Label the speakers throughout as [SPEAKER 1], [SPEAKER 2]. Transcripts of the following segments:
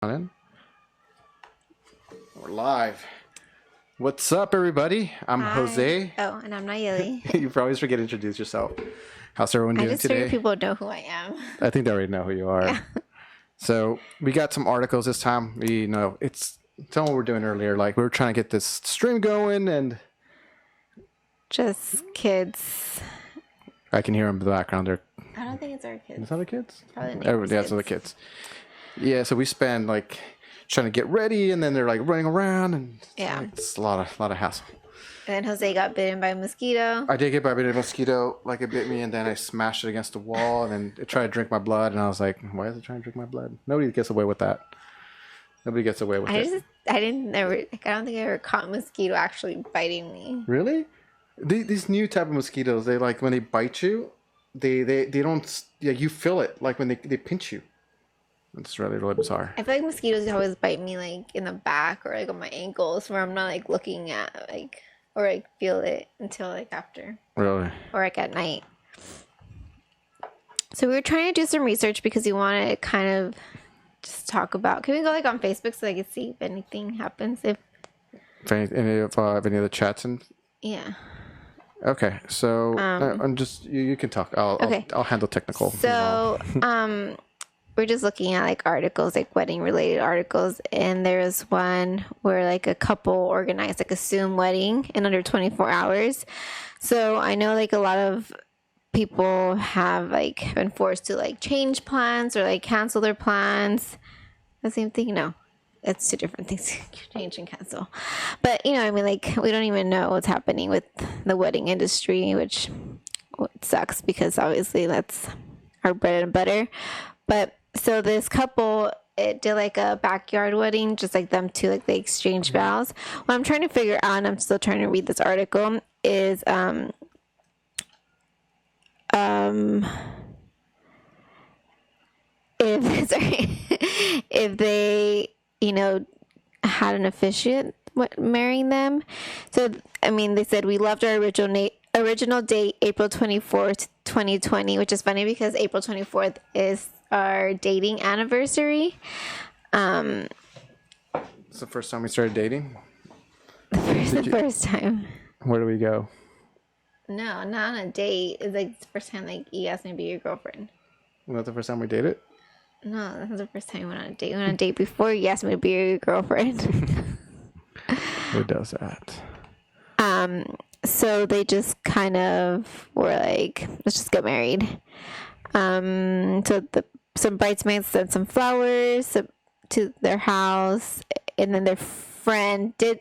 [SPEAKER 1] in. We're live. What's up, everybody? I'm
[SPEAKER 2] Hi.
[SPEAKER 1] Jose.
[SPEAKER 2] Oh, and I'm Nayeli.
[SPEAKER 1] You always forget to introduce yourself. How's everyone doing
[SPEAKER 2] I just
[SPEAKER 1] today?
[SPEAKER 2] figured people know who I am.
[SPEAKER 1] I think they already know who you are.
[SPEAKER 2] Yeah.
[SPEAKER 1] So we got some articles this time. It's what we're doing earlier. Like we were trying to get this stream going, and
[SPEAKER 2] Just kids.
[SPEAKER 1] I can hear them in the background.
[SPEAKER 2] I don't think it's our kids.
[SPEAKER 1] Is that the kids?
[SPEAKER 2] Probably
[SPEAKER 1] Everybody, that's the kids. Yeah. So we spend like trying to get ready, and then they're like running around, and it's a lot of hassle.
[SPEAKER 2] And then Jose got bitten by a mosquito.
[SPEAKER 1] I did get bitten by a mosquito, like it bit me, and then I smashed it against the wall, and then it tried to drink my blood, and I was like, why is it trying to drink my blood? Nobody gets away with that. Nobody gets away with it.
[SPEAKER 2] I don't think I ever caught a mosquito actually biting me.
[SPEAKER 1] Really? These new type of mosquitoes, they like when they bite you, they don't, you feel it, like when they pinch you. It's really, really bizarre.
[SPEAKER 2] I feel like mosquitoes always bite me like in the back or like on my ankles where I'm not like looking at like or like feel it until like after.
[SPEAKER 1] Really?
[SPEAKER 2] Or like at night. So we were trying to do some research because we wanted to kind of just talk about. Can we go like on Facebook so I can see if anything happens? If
[SPEAKER 1] any of the chats and.
[SPEAKER 2] Yeah.
[SPEAKER 1] Okay, so I'm just you can talk. I'll handle technical.
[SPEAKER 2] So we're just looking at like articles, like wedding related articles, and there was one where like a couple organized like a Zoom wedding in under 24 hours. So I know like a lot of people have like been forced to like change plans or like cancel their plans. The same thing? No, it's two different things. Change and cancel. But I mean, like we don't even know what's happening with the wedding industry, which sucks because obviously that's our bread and butter. But so this couple, it did like a backyard wedding, just like them two, like they exchanged vows. What I'm trying to figure out, and I'm still trying to read this article, is if they had an officiant marrying them. So I mean, they said we loved our original date, April 24th, 2020, which is funny because April 24th is our dating anniversary.
[SPEAKER 1] It's the first time we started dating.
[SPEAKER 2] The first time.
[SPEAKER 1] Where do we go?
[SPEAKER 2] No, not on a date. It's like the first time like you asked me to be your girlfriend.
[SPEAKER 1] Was that the first time we dated?
[SPEAKER 2] No, that was the first time we went on a date. We went on a date before you asked me to be your girlfriend.
[SPEAKER 1] Who does that?
[SPEAKER 2] So they just kind of were like, let's just get married. Some bridesmaids sent some flowers to their house, and then their friend did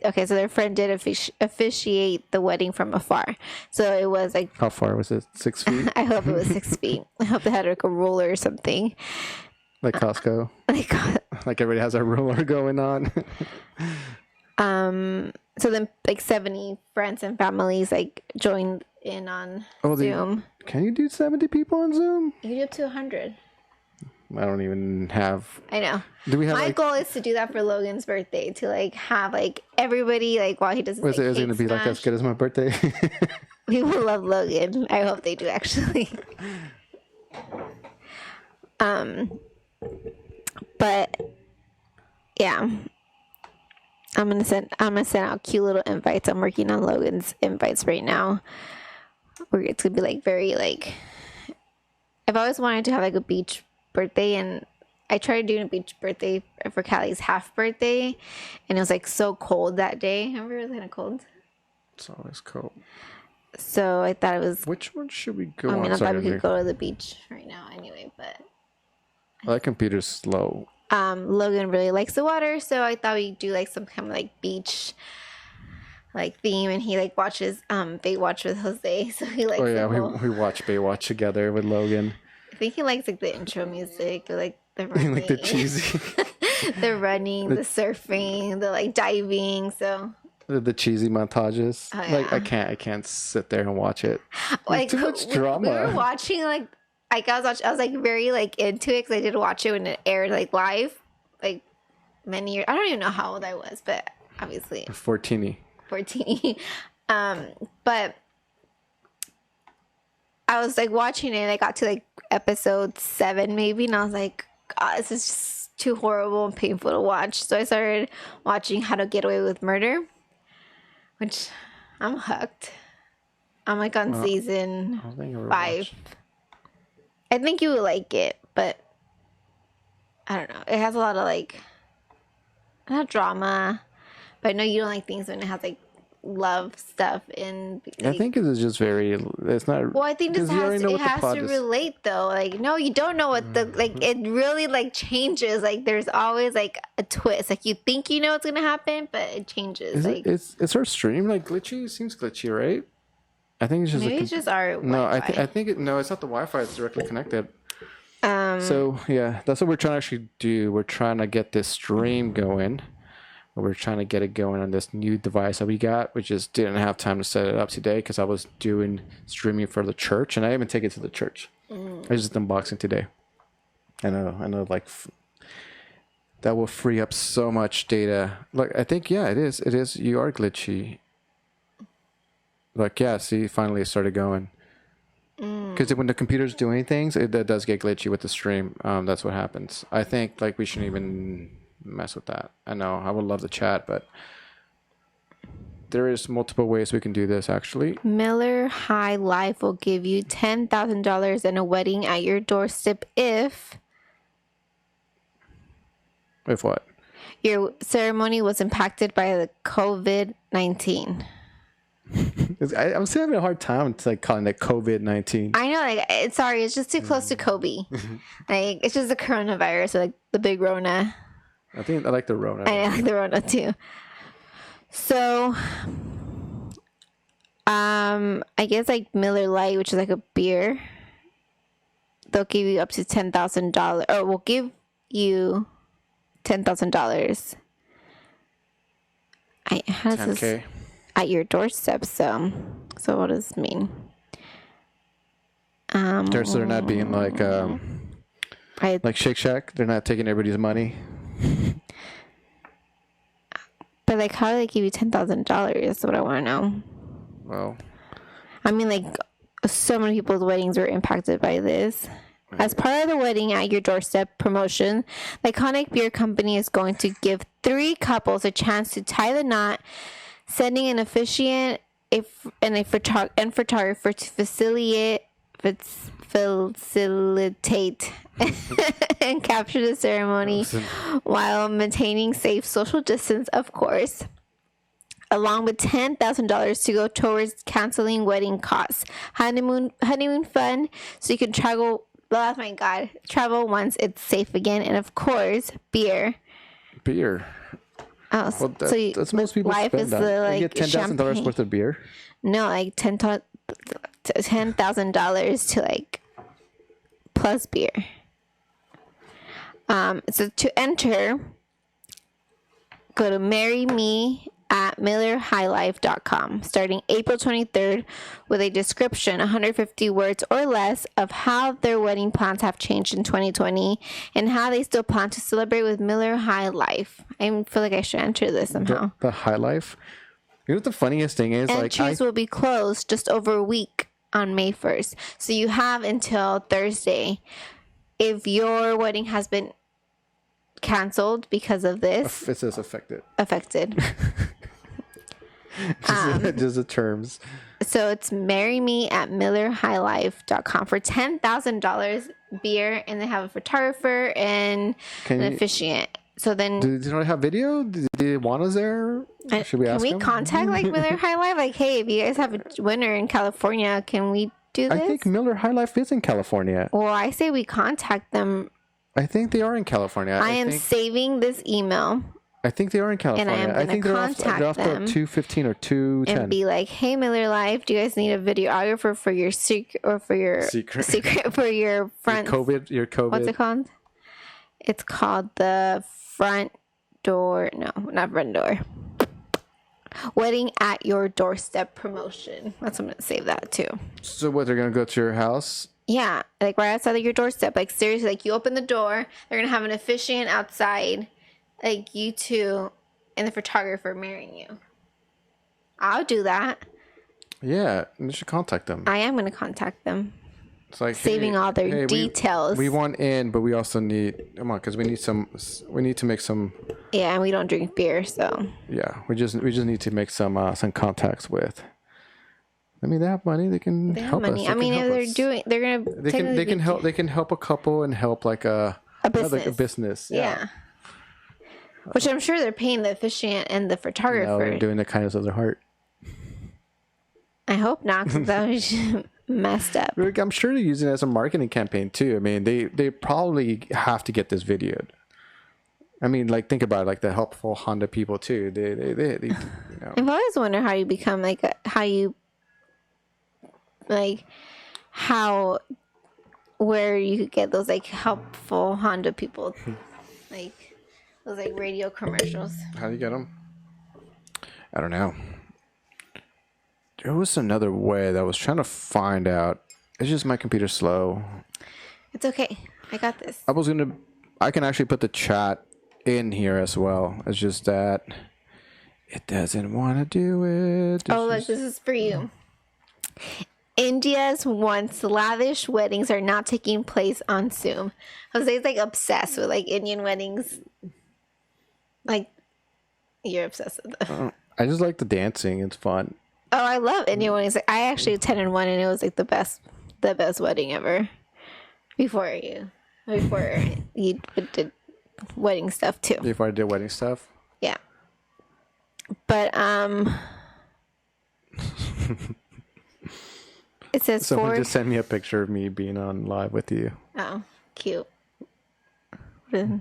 [SPEAKER 2] officiate the wedding from afar. So it was like,
[SPEAKER 1] how far was it? 6 feet?
[SPEAKER 2] I hope it was 6 feet. I hope they had like a ruler or something.
[SPEAKER 1] Like Costco? Like everybody has a ruler going on?
[SPEAKER 2] So then like 70 friends and families like joined in on Zoom.
[SPEAKER 1] Can you do 70 people on Zoom?
[SPEAKER 2] You can do up to 100.
[SPEAKER 1] I don't even have.
[SPEAKER 2] I know.
[SPEAKER 1] Do we have?
[SPEAKER 2] My goal is to do that for Logan's birthday, to like have like everybody like while he does.
[SPEAKER 1] Is it going to be like as good as my birthday?
[SPEAKER 2] People love Logan. I hope they do actually. But yeah, I'm gonna send out cute little invites. I'm working on Logan's invites right now. Where it's gonna be like very like. I've always wanted to have like a beach birthday, and I tried doing a beach birthday for Callie's half birthday, and it was like so cold that day. Remember, it was kind of cold.
[SPEAKER 1] It's always cold.
[SPEAKER 2] So I thought it was.
[SPEAKER 1] Which one should we go on?
[SPEAKER 2] I mean, I thought we could go to the beach right now anyway, but.
[SPEAKER 1] That computer's slow.
[SPEAKER 2] Logan really likes the water, so I thought we'd do like some kind of like beach like theme, and he like watches Baywatch with Jose, so he likes.
[SPEAKER 1] Oh yeah, we watch Baywatch together with Logan.
[SPEAKER 2] I think he likes like the intro music, or like the running.
[SPEAKER 1] Like the cheesy.
[SPEAKER 2] The running, the surfing, the like diving. So
[SPEAKER 1] the cheesy montages.
[SPEAKER 2] Oh, yeah.
[SPEAKER 1] Like I can't sit there and watch it.
[SPEAKER 2] Like
[SPEAKER 1] too much drama.
[SPEAKER 2] We were watching like I was like very like into it because I did watch it when it aired like live, like many years. I don't even know how old I was, but obviously
[SPEAKER 1] 14.
[SPEAKER 2] But I was like watching it, and I got to like episode 7 maybe, and I was like, God, this is just too horrible and painful to watch. So I started watching How to Get Away with Murder, which I'm hooked. I'm like on season
[SPEAKER 1] I don't think I ever
[SPEAKER 2] 5.
[SPEAKER 1] watched.
[SPEAKER 2] I think you would like it, but I don't know. It has a lot of like, not drama, but I know you don't like things when it has like love stuff in.
[SPEAKER 1] I think it is just very. It's not.
[SPEAKER 2] Well, I think this
[SPEAKER 1] 'cause you already know
[SPEAKER 2] it
[SPEAKER 1] what the
[SPEAKER 2] has
[SPEAKER 1] plot
[SPEAKER 2] to
[SPEAKER 1] is.
[SPEAKER 2] relate though. Like, no, you don't know what the like. It really like changes. Like, there's always like a twist. Like, you think you know what's gonna happen, but it changes.
[SPEAKER 1] Is
[SPEAKER 2] like,
[SPEAKER 1] it? Is our stream like glitchy? It seems glitchy, right? I think it's just
[SPEAKER 2] maybe
[SPEAKER 1] like
[SPEAKER 2] it's just our
[SPEAKER 1] no.
[SPEAKER 2] Wi-Fi.
[SPEAKER 1] I think it. No, it's not the Wi-Fi. It's directly connected.
[SPEAKER 2] Um,
[SPEAKER 1] So yeah, that's what we're trying to actually do. We're trying to get this stream going. We're trying to get it going on this new device that we got. We just didn't have time to set it up today because I was doing streaming for the church, and I even take it to the church. I just unboxing today. I know. Like that will free up so much data. Like I think, yeah, it is. It is. You are glitchy. Like yeah, see, finally it started going. Because when the computer's doing things, it does get glitchy with the stream. That's what happens. I think like we shouldn't even mess with that. I know I would love the chat, but there is multiple ways we can do this actually.
[SPEAKER 2] Miller High Life will give you $10,000 and a wedding at your doorstep if
[SPEAKER 1] If what?
[SPEAKER 2] your ceremony was impacted by the COVID-19.
[SPEAKER 1] I'm still having a hard time like calling it COVID-19.
[SPEAKER 2] I know, like, it's just too close to Kobe. Like, it's just the coronavirus, or like the big Rona.
[SPEAKER 1] I think I like the Rona.
[SPEAKER 2] I like the Rona too. So, I guess like Miller Lite, which is like a beer, they'll give you up to $10,000, or will give you $10,000. How does this
[SPEAKER 1] 10K.
[SPEAKER 2] at your doorstep? So what does this mean?
[SPEAKER 1] They're not being like Shake Shack. They're not taking everybody's money.
[SPEAKER 2] But like, how do they give you $10,000? That's what I want to know.
[SPEAKER 1] Well,
[SPEAKER 2] I mean, like, so many people's weddings were impacted by this. As part of the wedding at your doorstep promotion, the iconic beer company is going to give 3 couples a chance to tie the knot, sending an officiant and photographer to facilitate and capture the ceremony while maintaining safe social distance, of course, along with $10,000 to go towards canceling wedding costs, honeymoon fun, so you can travel. Oh my God, travel once it's safe again, and of course, beer. Oh,
[SPEAKER 1] well, that's most people
[SPEAKER 2] life
[SPEAKER 1] spend
[SPEAKER 2] is
[SPEAKER 1] that.
[SPEAKER 2] the like
[SPEAKER 1] you get $10,000 worth of beer.
[SPEAKER 2] No, like $10,000 to like plus beer. So to enter, go to marry me at millerhighlife.com starting April 23rd with a description, 150 words or less, of how their wedding plans have changed in 2020 and how they still plan to celebrate with Miller High Life. I feel like I should enter this somehow.
[SPEAKER 1] The High Life. You know what the funniest thing is?
[SPEAKER 2] Entries will be closed just over a week on May 1st. So you have until Thursday. If your wedding has been canceled because of this.
[SPEAKER 1] It says affected. Just the terms.
[SPEAKER 2] So it's marry me at millerhighlife.com for $10,000 beer, and they have a photographer and an officiant. So then,
[SPEAKER 1] do they have video? Do they want us there? Should we ask them?
[SPEAKER 2] Can we contact like Miller High Life? Like, hey, if you guys have a winner in California, can we do this?
[SPEAKER 1] I think Miller High Life is in California.
[SPEAKER 2] Well, I say we contact them.
[SPEAKER 1] I think they are in California.
[SPEAKER 2] I am saving this email.
[SPEAKER 1] I think they are in California.
[SPEAKER 2] And I am going to contact
[SPEAKER 1] they're off the 215 or 210.
[SPEAKER 2] And be like, hey, Miller Life, do you guys need a videographer for your secret for your for your front?
[SPEAKER 1] Your COVID.
[SPEAKER 2] What's it called? It's called the front door. No, not front door. Wedding at your doorstep promotion. That's what I'm going to save that too.
[SPEAKER 1] So what, they're going to go to your house?
[SPEAKER 2] Yeah, like right outside of your doorstep. Like seriously, like you open the door, they're going to have an officiant outside, like you two and the photographer marrying you. I'll do that.
[SPEAKER 1] Yeah, you should contact them.
[SPEAKER 2] I am going to contact them.
[SPEAKER 1] It's like
[SPEAKER 2] saving all their details.
[SPEAKER 1] We want in, but we also need because we need to make some.
[SPEAKER 2] Yeah, and we don't drink beer, so.
[SPEAKER 1] Yeah, we just need to make some contacts with. I mean, they have money. They can help us.
[SPEAKER 2] I mean, if they're gonna.
[SPEAKER 1] They can help a couple and help like a business.
[SPEAKER 2] Yeah. Which I'm sure they're paying the officiant and the photographer.
[SPEAKER 1] No, they're doing the kindness of their heart.
[SPEAKER 2] I hope not, because that was messed up.
[SPEAKER 1] I'm sure they're using it as a marketing campaign too. I mean, they probably have to get this videoed. I mean, like, think about it, like the helpful Honda people too. They you know.
[SPEAKER 2] I've always wondered how you become where you could get those like helpful Honda people, like those like radio commercials.
[SPEAKER 1] How do you get them? I don't know. There was another way that I was trying to find out. It's just my computer's slow.
[SPEAKER 2] It's okay. I got this.
[SPEAKER 1] I can actually put the chat in here as well. It's just that it doesn't want to do it.
[SPEAKER 2] Look, this is for you. India's once lavish weddings are not taking place on Zoom. Jose's like obsessed with like Indian weddings. Like, you're obsessed with them.
[SPEAKER 1] I just like the dancing. It's fun.
[SPEAKER 2] Oh, I love Indian weddings. I actually attended one and it was like the best wedding ever. Before you did wedding stuff too.
[SPEAKER 1] Before I did wedding stuff?
[SPEAKER 2] Yeah. But it says
[SPEAKER 1] someone just sent me a picture of me being on live with you.
[SPEAKER 2] Oh, cute.
[SPEAKER 1] Say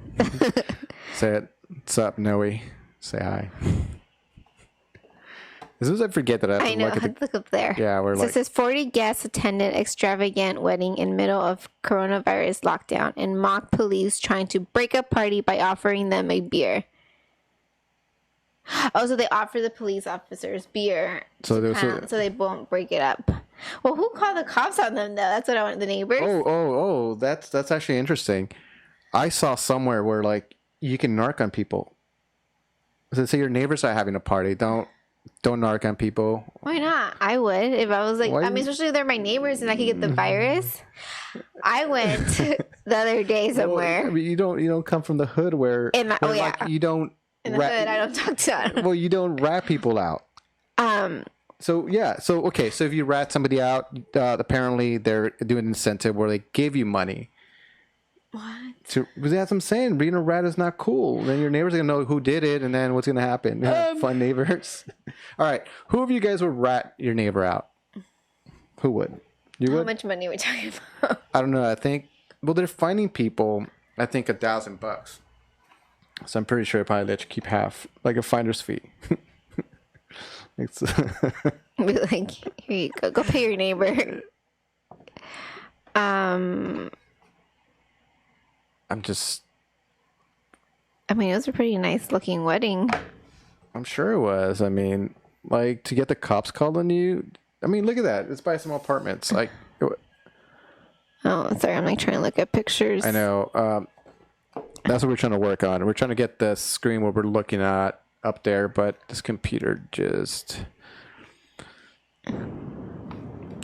[SPEAKER 1] it. What's up, Noe? Say hi. As soon as I forget that
[SPEAKER 2] I know. Look up there.
[SPEAKER 1] Yeah,
[SPEAKER 2] it says 40 guests attended extravagant wedding in middle of coronavirus lockdown and mock police trying to break up party by offering them a beer. Oh, so they offer the police officers beer so they won't break it up. Well, who called the cops on them though? That's what I want. The neighbors.
[SPEAKER 1] Oh, that's actually interesting. I saw somewhere where like you can narc on people. So say your neighbors are having a party, don't narc on people.
[SPEAKER 2] Why not? I would if I was like. Especially if they're my neighbors and I could get the virus. I went the other day somewhere.
[SPEAKER 1] Well, I mean, you don't come from the hood where you don't.
[SPEAKER 2] In the hood, I don't talk to them.
[SPEAKER 1] Well, you don't rat people out. So if you rat somebody out, apparently they're doing an incentive where they give you money.
[SPEAKER 2] What?
[SPEAKER 1] Because that's what I'm saying. Being a rat is not cool. Then your neighbors are gonna know who did it, and then what's gonna happen? Fun neighbors. All right, who of you guys would rat your neighbor out? Who would? You would?
[SPEAKER 2] How much money are we talking about?
[SPEAKER 1] I don't know. I think they're finding people. I think $1,000. So I'm pretty sure they probably let you keep half, like a finder's fee.
[SPEAKER 2] Be like, here you go. Go pay your neighbor.
[SPEAKER 1] I'm just.
[SPEAKER 2] I mean, it was a pretty nice looking wedding.
[SPEAKER 1] I'm sure it was. I mean, like to get the cops called on you. I mean, look at that. It's by some apartments. Like.
[SPEAKER 2] Oh, sorry. I'm like trying to look at pictures.
[SPEAKER 1] I know. That's what we're trying to work on. We're trying to get the screen what we're looking at up there, but this computer just. All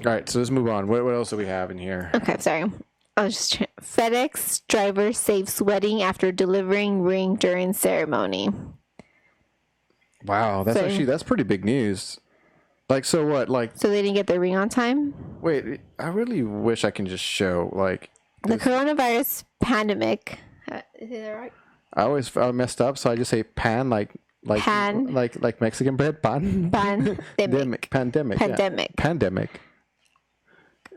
[SPEAKER 1] right, so let's move on. What else do we have in here?
[SPEAKER 2] Okay, sorry. I was just FedEx driver saves wedding after delivering ring during ceremony.
[SPEAKER 1] Wow, that's pretty big news. Like, so what? Like,
[SPEAKER 2] so they didn't get their ring on time?
[SPEAKER 1] Wait, I really wish I can just show like
[SPEAKER 2] the coronavirus pandemic. Is it right?
[SPEAKER 1] I messed up, so I just say pan like Mexican bread pan. Pandemic. Yeah. Pandemic.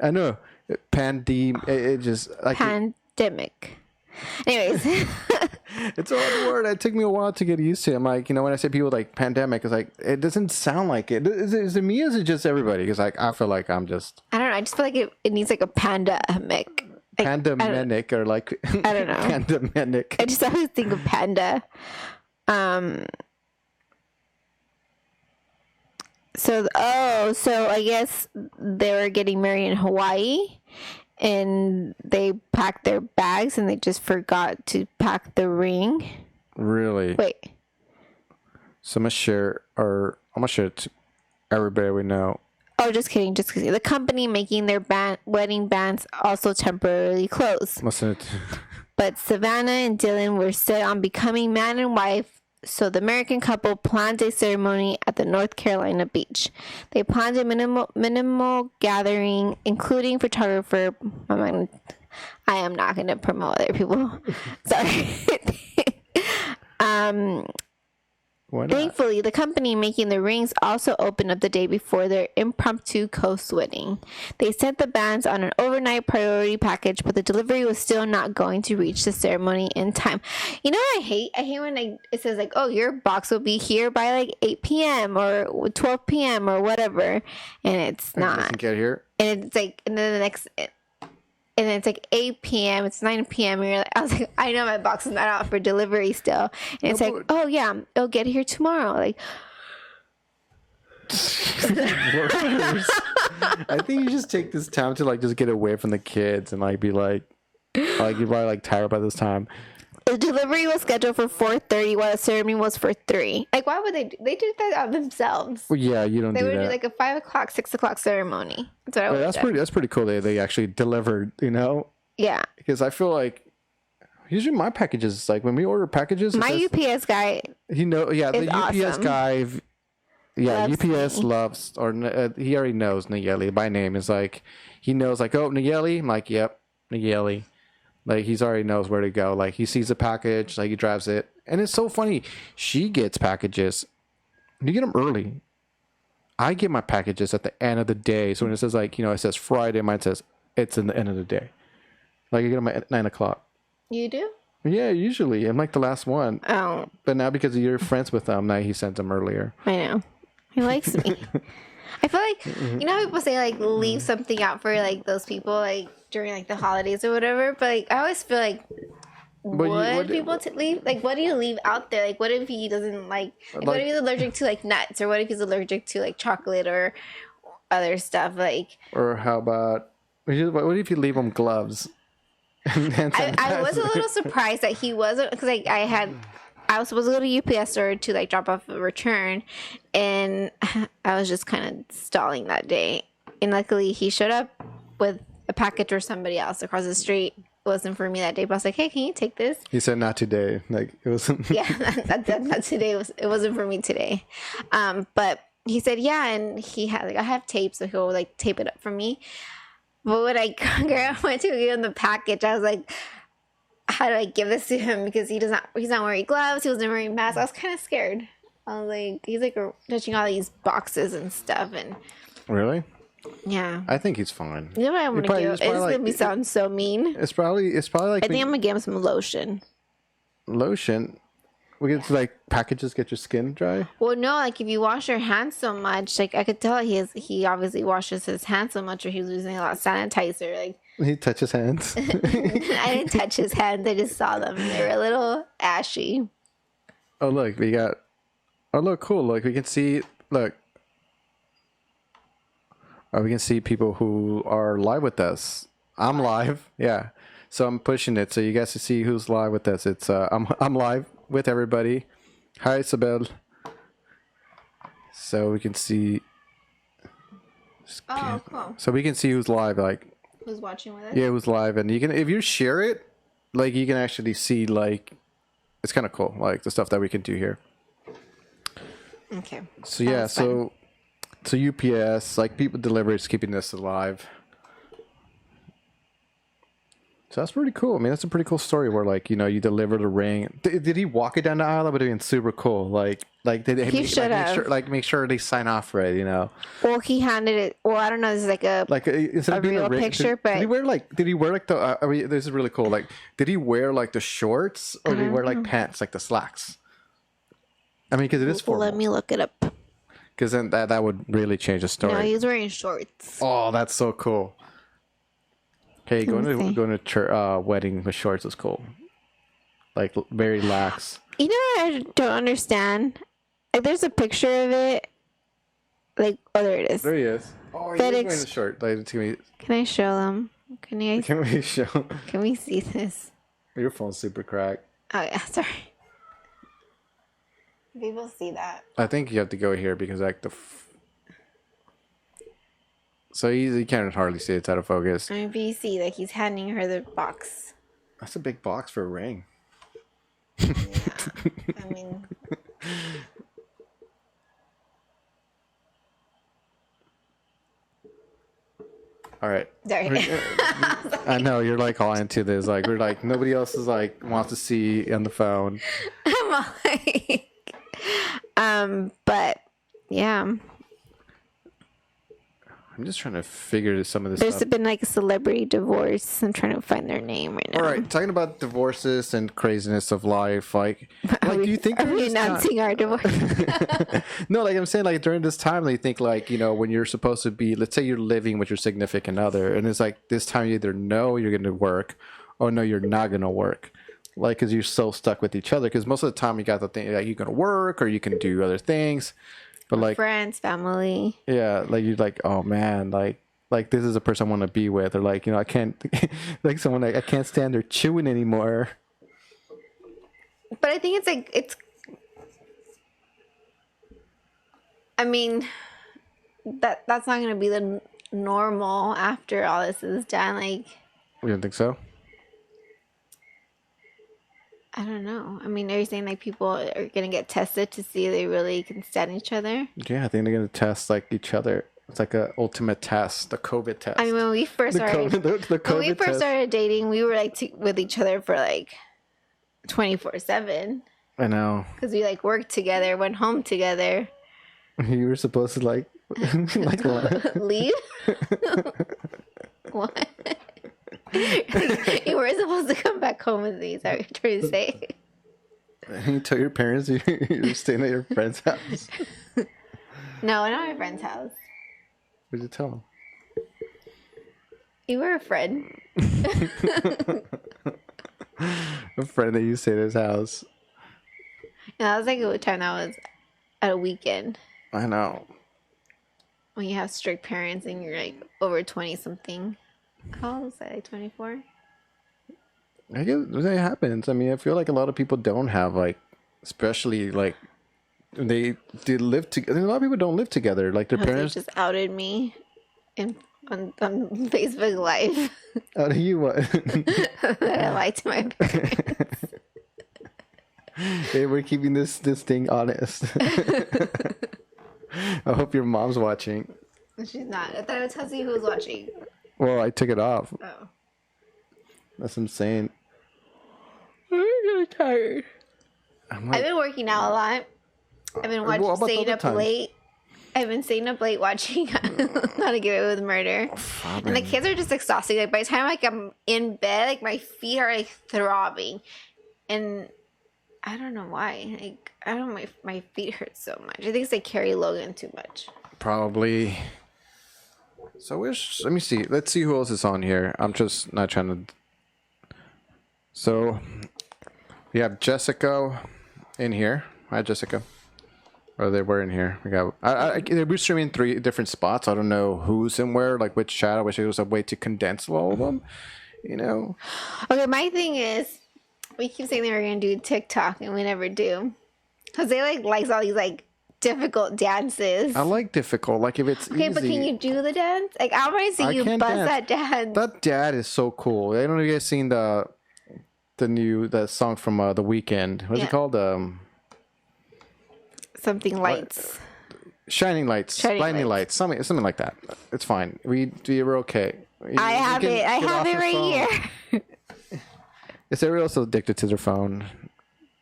[SPEAKER 1] I know. It just like
[SPEAKER 2] pandemic. Anyways,
[SPEAKER 1] it's a hard word. It took me a while to get used to it. I'm like, when I say people like pandemic, it's like it doesn't sound like it. Is it me or is it just everybody? Because like I feel like I'm just.
[SPEAKER 2] I don't know. I just feel like it needs like a pandemic.
[SPEAKER 1] Pandemic or like
[SPEAKER 2] I don't know.
[SPEAKER 1] Pandemic.
[SPEAKER 2] I just always think of panda. So I guess they were getting married in Hawaii, and they packed their bags and they just forgot to pack the ring.
[SPEAKER 1] Really?
[SPEAKER 2] Wait. So
[SPEAKER 1] I'm gonna share it to everybody we know.
[SPEAKER 2] Oh, just kidding, just kidding. The company making their wedding bands also temporarily closed.
[SPEAKER 1] Mustn't.
[SPEAKER 2] But Savannah and Dylan were set on becoming man and wife, so the American couple planned a ceremony at the North Carolina beach. They planned a minimal gathering, including photographer. I am not going to promote other people. Sorry. Thankfully, the company making the rings also opened up the day before their impromptu coast wedding. They sent the bands on an overnight priority package, but the delivery was still not going to reach the ceremony in time. You know what I hate? I hate when it says like, oh, your box will be here by like 8 p.m. or 12 p.m. or whatever, and it's not.
[SPEAKER 1] It doesn't get here.
[SPEAKER 2] And it's like, and then the next... And it's like 8 p.m. It's 9 p.m. And you're like, I was like, I know my box is not out for delivery still. And it's like, oh yeah, it'll get here tomorrow. Like,
[SPEAKER 1] I think you just take this time to like just get away from the kids and like be like you're probably like tired by this time.
[SPEAKER 2] The delivery was scheduled for 4:30 while the ceremony was for 3. Like, why would they did that on themselves?
[SPEAKER 1] Well, yeah, you don't
[SPEAKER 2] They
[SPEAKER 1] do
[SPEAKER 2] would
[SPEAKER 1] that.
[SPEAKER 2] do like a 5 o'clock, 6 o'clock ceremony. That's what I would do.
[SPEAKER 1] That's pretty cool. They actually delivered, you know?
[SPEAKER 2] Yeah.
[SPEAKER 1] Because I feel like usually my packages, like when we order packages,
[SPEAKER 2] My UPS guy,
[SPEAKER 1] the UPS
[SPEAKER 2] awesome.
[SPEAKER 1] guy,
[SPEAKER 2] Loves
[SPEAKER 1] UPS
[SPEAKER 2] me.
[SPEAKER 1] loves, or he already knows Nayeli by name. Is like, he knows like, oh, Nayeli. I'm like, yep, Nayeli. Like, he's already knows where to go. Like, he sees a package, like he drives it. And it's so funny. She gets packages. You get them early. I get my packages at the end of the day. So when it says like, you know, it says Friday, mine says it's in the end of the day. Like, I get them at 9 o'clock.
[SPEAKER 2] you do?
[SPEAKER 1] Yeah, usually. I'm like the last one.
[SPEAKER 2] Oh,
[SPEAKER 1] But now because you're friends with them, now he sends them earlier.
[SPEAKER 2] I know. He likes me. I feel like, you know how people say like leave something out for like those people like during like the holidays or whatever, but like I always feel like would people leave, like, what do you leave out there? Like, what if he doesn't like what if he's allergic to like nuts, or what if he's allergic to like chocolate or other stuff? Like,
[SPEAKER 1] Or how about, what if you leave them gloves?
[SPEAKER 2] I was a little surprised that he wasn't, because like I was supposed to go to UPS store to like drop off a return, and I was just kind of stalling that day. And luckily, he showed up with a package for somebody else across the street. It wasn't for me that day, but I was like, "Hey, can you take this?"
[SPEAKER 1] He said, "Not today." Like, it wasn't.
[SPEAKER 2] Yeah, not today. It wasn't for me today. But he said, "Yeah," and he had like, I have tape, so he'll like tape it up for me. But when I went to give him the package, I was like, how do I give this to him? Because he's not wearing gloves. He wasn't wearing masks. I was kind of scared. I was like, he's like touching all these boxes and stuff. And
[SPEAKER 1] Really?
[SPEAKER 2] yeah.
[SPEAKER 1] I think he's fine.
[SPEAKER 2] You know what I'm going to give him? It's going to sound so mean.
[SPEAKER 1] It's probably like
[SPEAKER 2] I think I'm going to give him some lotion.
[SPEAKER 1] lotion. We get to like packages get your skin dry.
[SPEAKER 2] Well, no, like if you wash your hands so much, like I could tell he obviously washes his hands so much, or he was using a lot of sanitizer. Like,
[SPEAKER 1] He touches hands.
[SPEAKER 2] I didn't touch his hands. I just saw them. They were a little ashy.
[SPEAKER 1] Oh, look, we got. Oh, look, cool. Look, we can see. Look. Oh, we can see people who are live with us. I'm live. Yeah. So I'm pushing it so you guys can see who's live with us. It's I'm live with everybody. Hi, Isabel. So we can see.
[SPEAKER 2] Oh, cool.
[SPEAKER 1] So we can see who's live. Like,
[SPEAKER 2] Who's watching with us?
[SPEAKER 1] yeah, who's live, and you can, if you share it, like, you can actually see, like, it's kind of cool, like the stuff that we can do here.
[SPEAKER 2] Okay.
[SPEAKER 1] So yeah,
[SPEAKER 2] That's fun.
[SPEAKER 1] so UPS, like, people deliver, is keeping this alive. So that's pretty cool. I mean, that's a pretty cool story where, like, you know, you deliver the ring. Did he walk it down the aisle? That would have been super cool. Like did he
[SPEAKER 2] should have.
[SPEAKER 1] make sure they sign off for it, you know?
[SPEAKER 2] Well, he handed it. Well, I don't know. This is like a
[SPEAKER 1] Instead of being
[SPEAKER 2] real
[SPEAKER 1] a ring,
[SPEAKER 2] picture,
[SPEAKER 1] did he wear like the? I mean, this is really cool. Like, did he wear like the shorts, or did he wear like pants, like the slacks? I mean, because it is formal.
[SPEAKER 2] Let me look it up.
[SPEAKER 1] Because then that would really change the story.
[SPEAKER 2] No, he's wearing shorts.
[SPEAKER 1] Oh, that's so cool. Hey, going to wedding with shorts is cool. Like, very lax.
[SPEAKER 2] You know what I don't understand? Like, there's a picture of it. Like, oh, there it is.
[SPEAKER 1] There he is. Oh, he's
[SPEAKER 2] FedEx.
[SPEAKER 1] wearing a shirt. Like,
[SPEAKER 2] Can I show them? Can
[SPEAKER 1] we show?
[SPEAKER 2] we see this?
[SPEAKER 1] Your phone's super cracked.
[SPEAKER 2] Oh yeah, sorry. People see that.
[SPEAKER 1] I think you have to go here because like So you can't hardly see it's out of focus.
[SPEAKER 2] I mean, but you see, like, he's handing her the box.
[SPEAKER 1] That's a big box for a ring.
[SPEAKER 2] Yeah. I mean,
[SPEAKER 1] All right.
[SPEAKER 2] sorry.
[SPEAKER 1] I know you're like all into this. Like we're like nobody else is like wants to see on the phone.
[SPEAKER 2] I'm like, but yeah.
[SPEAKER 1] I'm just trying to figure some of this
[SPEAKER 2] There's
[SPEAKER 1] stuff.
[SPEAKER 2] been like a celebrity divorce. I'm trying to find their name right now.
[SPEAKER 1] All right, talking about divorces and craziness of life, like do you think
[SPEAKER 2] Are
[SPEAKER 1] during
[SPEAKER 2] we
[SPEAKER 1] this time-
[SPEAKER 2] announcing our divorce?
[SPEAKER 1] No, like I'm saying, like during this time, like, you think like when you're supposed to be, let's say you're living with your significant other, and it's like this time you either know you're going to work, or no, you're not going to work, like because you're so stuck with each other. Because most of the time you got the thing like you're going to work or you can do other things, but like
[SPEAKER 2] Friends, family.
[SPEAKER 1] yeah, like you're like, oh man, like this is a person I want to be with, or like I can't like someone like I can't stand their chewing anymore.
[SPEAKER 2] But I think it's like I mean, that's not gonna be the normal after all this is done. Like,
[SPEAKER 1] You don't think so?
[SPEAKER 2] I don't know. I mean, are you saying like people are gonna get tested to see if they really can stand each other?
[SPEAKER 1] Yeah, I think they're gonna test like each other. It's like a ultimate test, the COVID test.
[SPEAKER 2] I mean, when we first started,
[SPEAKER 1] the
[SPEAKER 2] when we
[SPEAKER 1] COVID
[SPEAKER 2] first
[SPEAKER 1] test.
[SPEAKER 2] started dating, we were like with each other for like 24/7
[SPEAKER 1] I know.
[SPEAKER 2] because we like worked together, went home together.
[SPEAKER 1] You were supposed to like like
[SPEAKER 2] Leave? What? You were supposed to come back home with me. Is that what you're trying to say?
[SPEAKER 1] you tell your parents you're staying at your friend's house.
[SPEAKER 2] No, not my friend's house.
[SPEAKER 1] What did you tell them?
[SPEAKER 2] You were a friend.
[SPEAKER 1] A friend that you stayed at his house.
[SPEAKER 2] And that was like a time that was at a weekend
[SPEAKER 1] I know.
[SPEAKER 2] when you have strict parents and you're like over 20 something. How old was I? Like 24?
[SPEAKER 1] I guess that happens. I mean, I feel like a lot of people don't have like, especially like they live together. A lot of people don't live together. Like their
[SPEAKER 2] They
[SPEAKER 1] parents.
[SPEAKER 2] just outed me on Facebook Live.
[SPEAKER 1] How do you what?
[SPEAKER 2] That I lied to my parents.
[SPEAKER 1] Hey, we're keeping this thing honest. I hope your mom's watching.
[SPEAKER 2] She's not. I thought I would tell you who was watching.
[SPEAKER 1] Well, I took it off.
[SPEAKER 2] Oh.
[SPEAKER 1] That's insane.
[SPEAKER 2] I'm really tired.
[SPEAKER 1] I'm
[SPEAKER 2] I've
[SPEAKER 1] like,
[SPEAKER 2] been working out a lot. I've been
[SPEAKER 1] Well, how about the
[SPEAKER 2] staying
[SPEAKER 1] other
[SPEAKER 2] up
[SPEAKER 1] times?
[SPEAKER 2] late. I've been staying up late watching How to Get Away with Murder. And the kids are just exhausting. Like by the time like I'm in bed, like my feet are like throbbing. And I don't know why. Like I don't know, my feet hurt so much. I think it's like carry Logan too much.
[SPEAKER 1] probably. So let me see. Let's see who else is on here. I'm just not trying to. So we have Jessica in here. Hi, Jessica. Oh, they were in here. We got. We're streaming 3 different spots. I don't know who's in where, like which chat. I wish there was a way to condense all of them.
[SPEAKER 2] Okay, my thing is, we keep saying they were gonna do TikTok and we never do, cause they likes all these like difficult dances.
[SPEAKER 1] I like difficult. Like if it's
[SPEAKER 2] Okay,
[SPEAKER 1] easy.
[SPEAKER 2] but can you do the dance? Like I want to see
[SPEAKER 1] I
[SPEAKER 2] you
[SPEAKER 1] can't
[SPEAKER 2] bust
[SPEAKER 1] dance.
[SPEAKER 2] that dance.
[SPEAKER 1] That dad is so cool. I don't know if you guys seen the song from The Weeknd. What's
[SPEAKER 2] Yeah.
[SPEAKER 1] it called?
[SPEAKER 2] Something lights.
[SPEAKER 1] Shining Lights,
[SPEAKER 2] Shining
[SPEAKER 1] Blinding
[SPEAKER 2] Lights.
[SPEAKER 1] Lights, something like that. It's fine. We were okay.
[SPEAKER 2] I have it. I have it right here.
[SPEAKER 1] Is everyone else addicted to their phone?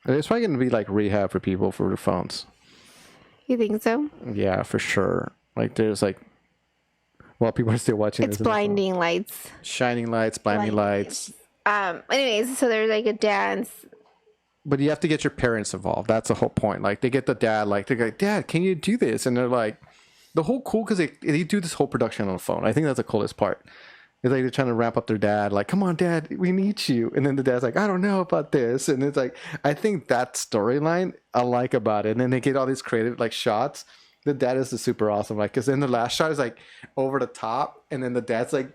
[SPEAKER 1] It's probably going to be like rehab for people for their phones.
[SPEAKER 2] You think so?
[SPEAKER 1] Yeah, for sure. Like there's like, well, people are still watching.
[SPEAKER 2] It's
[SPEAKER 1] this on their phone.
[SPEAKER 2] blinding lights.
[SPEAKER 1] Shining Lights, Blinding Lights.
[SPEAKER 2] Anyways, so there's like a dance.
[SPEAKER 1] But you have to get your parents involved. That's the whole point. Like they get the dad, like they're like, Dad, can you do this? And they're like, the whole cool because they do this whole production on the phone. I think that's the coolest part. It's like they're trying to ramp up their dad, like, come on, Dad, we need you. And then the dad's like, I don't know about this. And it's like, I think that storyline I like about it. And then they get all these creative like shots. The dad is super awesome. Like, because then the last shot is like over the top, and then the dad's like,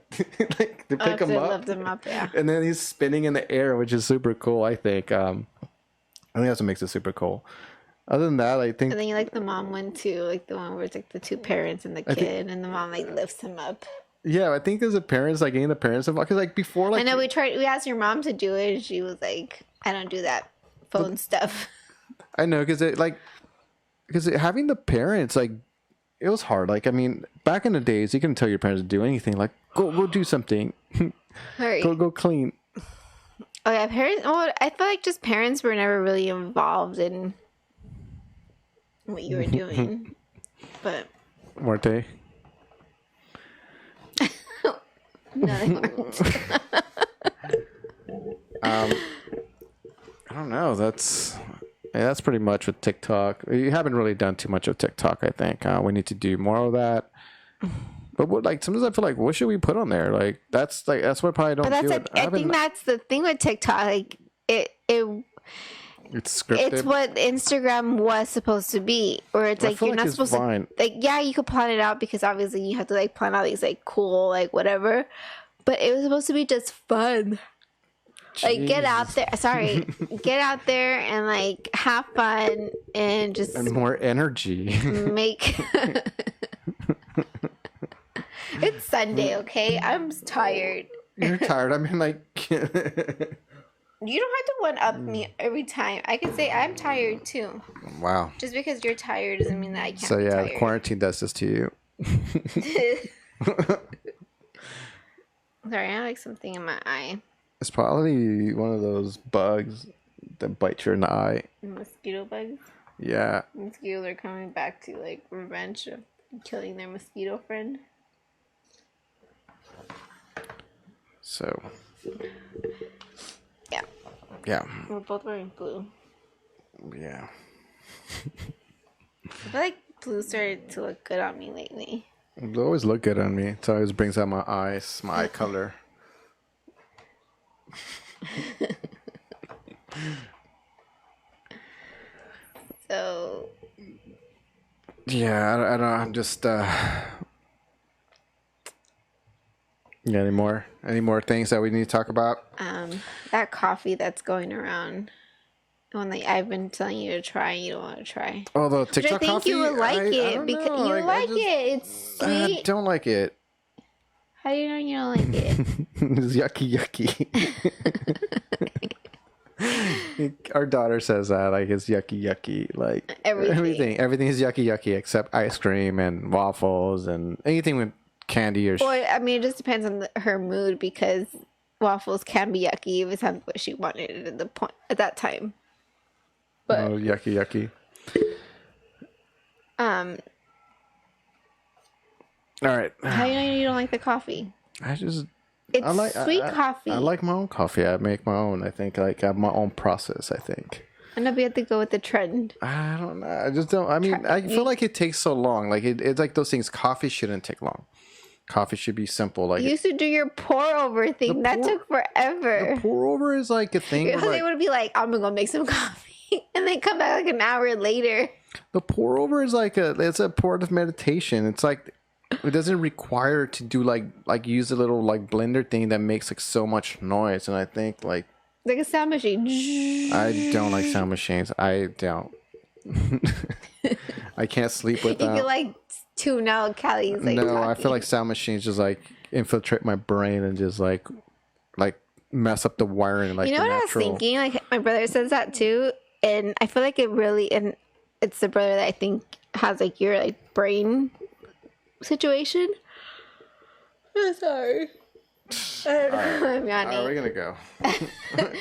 [SPEAKER 1] like they pick him
[SPEAKER 2] They
[SPEAKER 1] up,
[SPEAKER 2] lift him up, yeah.
[SPEAKER 1] and then he's spinning in the air, which is super cool. I think that's what makes it super cool. Other than that, I think
[SPEAKER 2] And then you like the mom one too, like the one where it's like the two parents and the kid, and the mom like lifts him up.
[SPEAKER 1] yeah, I think as a parents, like getting the parents involved, because like before, like
[SPEAKER 2] I know we asked your mom to do it, and she was like, "I don't do that phone stuff."
[SPEAKER 1] I know because having the parents like it was hard. Like I mean, back in the days, you couldn't tell your parents to do anything. Like go do something,
[SPEAKER 2] Hurry.
[SPEAKER 1] go clean.
[SPEAKER 2] Oh yeah, parents. Well, I feel like just parents were never really involved in what you were doing, but
[SPEAKER 1] Weren't they?
[SPEAKER 2] no, they weren't.
[SPEAKER 1] I don't know. That's pretty much with TikTok. You haven't really done too much of TikTok. I think we need to do more of that. But what, like sometimes I feel like what should we put on there? Like that's what I probably don't
[SPEAKER 2] But that's
[SPEAKER 1] do.
[SPEAKER 2] like I think that's the thing with TikTok. Like
[SPEAKER 1] it's scripted.
[SPEAKER 2] it's what Instagram was supposed to be, or it's like you're not supposed to. Like yeah, you could plan it out because obviously you have to like plan out these like cool like whatever. But it was supposed to be just fun. Like get out there. Sorry, get out there and like have fun and just
[SPEAKER 1] and more energy.
[SPEAKER 2] make. It's Sunday, okay? I'm tired.
[SPEAKER 1] You're tired. I mean, like.
[SPEAKER 2] You don't have to one up me every time. I can say I'm tired too.
[SPEAKER 1] Wow.
[SPEAKER 2] Just because you're tired doesn't mean that I can't.
[SPEAKER 1] So
[SPEAKER 2] be
[SPEAKER 1] yeah,
[SPEAKER 2] tired.
[SPEAKER 1] quarantine does this to you.
[SPEAKER 2] Sorry, I have like something in my eye.
[SPEAKER 1] It's probably one of those bugs that bite you in the eye.
[SPEAKER 2] Mosquito bugs.
[SPEAKER 1] Yeah.
[SPEAKER 2] Mosquitoes are coming back to like revenge of killing their mosquito friend.
[SPEAKER 1] So.
[SPEAKER 2] Yeah.
[SPEAKER 1] Yeah.
[SPEAKER 2] We're both wearing blue.
[SPEAKER 1] Yeah.
[SPEAKER 2] I feel like blue started to look good on me lately.
[SPEAKER 1] It always look good on me. It always brings out my eyes, my eye color.
[SPEAKER 2] So.
[SPEAKER 1] Yeah, I don't. I'm just. Yeah, any more things that we need to talk about?
[SPEAKER 2] That coffee that's going around. The one that I've been telling you to try and you don't want to try.
[SPEAKER 1] Oh, the TikTok
[SPEAKER 2] I think
[SPEAKER 1] coffee?
[SPEAKER 2] you would like it
[SPEAKER 1] don't
[SPEAKER 2] because
[SPEAKER 1] know.
[SPEAKER 2] you like it. It's sweet.
[SPEAKER 1] I don't like it.
[SPEAKER 2] How do you know you don't like it?
[SPEAKER 1] It's yucky. Our daughter says that like it's yucky. Like everything is yucky except ice cream and waffles and anything with candy or.
[SPEAKER 2] Well, I mean, it just depends on her mood because waffles can be yucky if it's not what she wanted at the point at that time. But
[SPEAKER 1] oh, yucky. All right.
[SPEAKER 2] How do you know you don't like the coffee? It's sweet coffee.
[SPEAKER 1] I like my own coffee. I make my own. I think like I have my own process. I think.
[SPEAKER 2] I know we have to go with the trend.
[SPEAKER 1] I don't know. I just don't. I mean, I feel like it takes so long. Like it's like those things. Coffee shouldn't take long. Coffee should be simple. Like
[SPEAKER 2] you used to do your pour over thing. That took forever.
[SPEAKER 1] The pour over is like a thing.
[SPEAKER 2] They would be like, "I'm gonna go make some coffee," and then come back like an hour later.
[SPEAKER 1] The pour over is like it's a part of meditation. It's like it doesn't require to do like use a little like blender thing that makes like so much noise. And I think like
[SPEAKER 2] a sound machine.
[SPEAKER 1] I don't like sound machines. I don't. I can't sleep with them.
[SPEAKER 2] You feel like tune out Callie's like
[SPEAKER 1] no,
[SPEAKER 2] talking.
[SPEAKER 1] I feel like sound machines just like infiltrate my brain and just like mess up the wiring. Like
[SPEAKER 2] you know what I was thinking? Like my brother says that too, and I feel like it really and it's the brother that I think has like your like brain situation. I'm sorry. I don't know. I'm yawning.
[SPEAKER 1] We're gonna go.
[SPEAKER 2] But,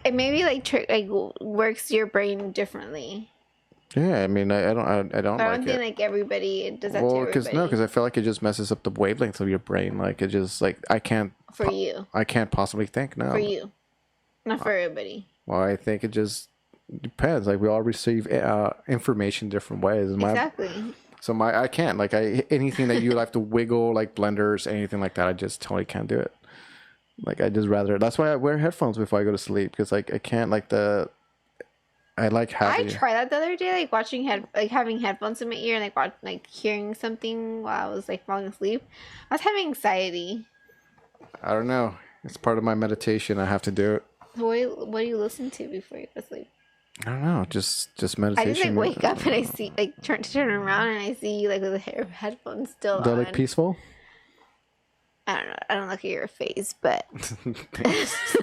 [SPEAKER 2] it maybe like works your brain differently.
[SPEAKER 1] Yeah, I mean, I don't
[SPEAKER 2] I don't think like everybody does that to everybody.
[SPEAKER 1] Because I feel like it just messes up the wavelength of your brain. Like it just like I can't possibly think. No,
[SPEAKER 2] for you, not for everybody.
[SPEAKER 1] Well, I think it just depends. Like we all receive information different ways.
[SPEAKER 2] Exactly.
[SPEAKER 1] So I can't like anything that you have to wiggle like blenders, anything like that. I just totally can't do it. Like I just rather. That's why I wear headphones before I go to sleep because like I can't like the. I like having.
[SPEAKER 2] I tried that the other day, like watching having headphones in my ear and like hearing something while I was like falling asleep. I was having anxiety.
[SPEAKER 1] I don't know. It's part of my meditation. I have to do it.
[SPEAKER 2] What do you listen to before you go to sleep?
[SPEAKER 1] I don't know. Just
[SPEAKER 2] I just like
[SPEAKER 1] meditation.
[SPEAKER 2] wake up and I see like turn around and I see you like with the headphones still
[SPEAKER 1] Do I look
[SPEAKER 2] on.
[SPEAKER 1] peaceful?
[SPEAKER 2] I don't know. I don't look at your face, but
[SPEAKER 1] Thanks.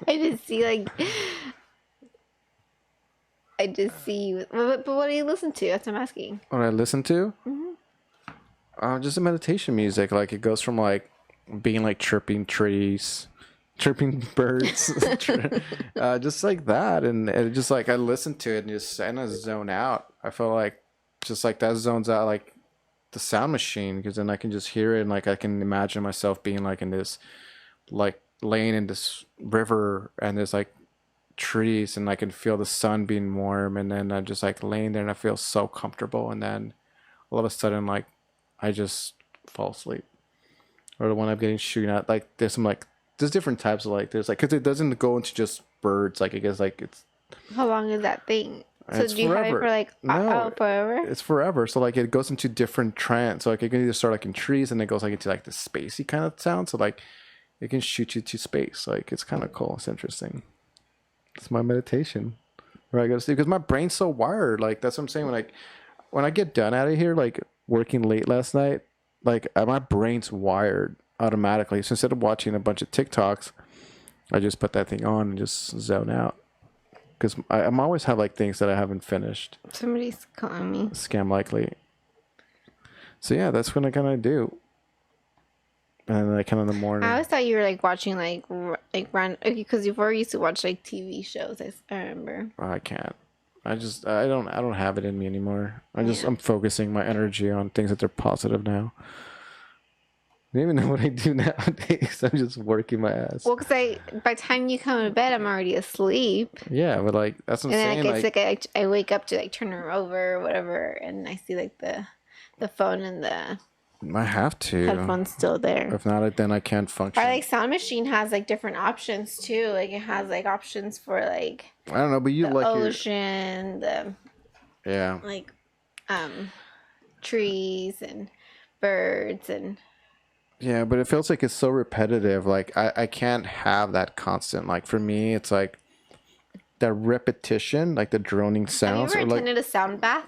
[SPEAKER 2] I just see like I just see you. But what do you listen to? That's what I'm asking.
[SPEAKER 1] What I listen to? Just a meditation music. Like it goes from like being like chirping trees, chirping birds, just like that, and it just like I listen to it and just kind of zone out. I feel like just like that zones out like the sound machine because then I can just hear it and like I can imagine myself being like in this like laying in this river and there's like trees and I can feel the sun being warm and then I'm just like laying there and I feel so comfortable and then all of a sudden like I just fall asleep. Or the one I'm getting shooting at, like there's some like there's different types of like there's like because it doesn't go into just birds. Like I guess like it's
[SPEAKER 2] How long is that thing? So
[SPEAKER 1] it's
[SPEAKER 2] do you have it
[SPEAKER 1] forever.
[SPEAKER 2] for like
[SPEAKER 1] No,
[SPEAKER 2] forever?
[SPEAKER 1] it's forever. So like it goes into different trance. So like it can either start like in trees and it goes like into like the spacey kind of sound. So like it can shoot you to space. Like it's kind of cool. It's interesting. It's my meditation. Where I go to sleep because my brain's so wired. Like that's what I'm saying. When I get done out of here, like working late last night, like my brain's wired automatically. So instead of watching a bunch of TikToks, I just put that thing on and just zone out. Because I'm always have like things that I haven't finished.
[SPEAKER 2] Somebody's calling me.
[SPEAKER 1] Scam likely. So yeah, that's what I kind of do. And then like kind of in the morning.
[SPEAKER 2] I always thought you were like watching like run because before you used to watch like TV shows. I remember.
[SPEAKER 1] I can't. I don't have it in me anymore. I'm focusing my energy on things that are positive now. I don't even know what I do nowadays. I'm just working my ass.
[SPEAKER 2] Well, because by the time you come to bed, I'm already asleep.
[SPEAKER 1] Yeah, but like that's what I'm saying.
[SPEAKER 2] And then it gets like I wake up to like turn her over or whatever, and I see like the phone and the
[SPEAKER 1] I have to.
[SPEAKER 2] headphones still there.
[SPEAKER 1] If not, then I can't function.
[SPEAKER 2] Our like sound machine has like different options too. Like it has like options for like
[SPEAKER 1] I don't know, but you
[SPEAKER 2] the
[SPEAKER 1] like
[SPEAKER 2] ocean,
[SPEAKER 1] yeah,
[SPEAKER 2] like trees and birds and.
[SPEAKER 1] Yeah, but it feels like it's so repetitive. Like I can't have that constant. Like for me, it's like that repetition, like the droning sounds.
[SPEAKER 2] Have you ever
[SPEAKER 1] or like
[SPEAKER 2] attended a sound bath?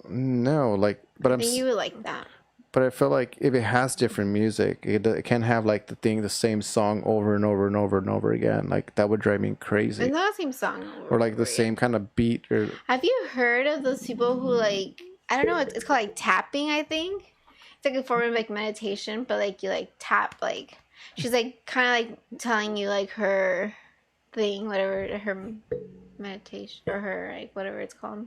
[SPEAKER 1] no, like but
[SPEAKER 2] I think you would like that.
[SPEAKER 1] but I feel like if it has different music, it can't have like the same song over and over and over and over again. Like that would drive me crazy.
[SPEAKER 2] It's not the same song.
[SPEAKER 1] Or like the same kind of beat. Or
[SPEAKER 2] have you heard of those people who like I don't know? It's called like tapping. I think it's like a form of like meditation, but like you like tap like she's like kind of like telling you like her thing, whatever her meditation or her like whatever it's called.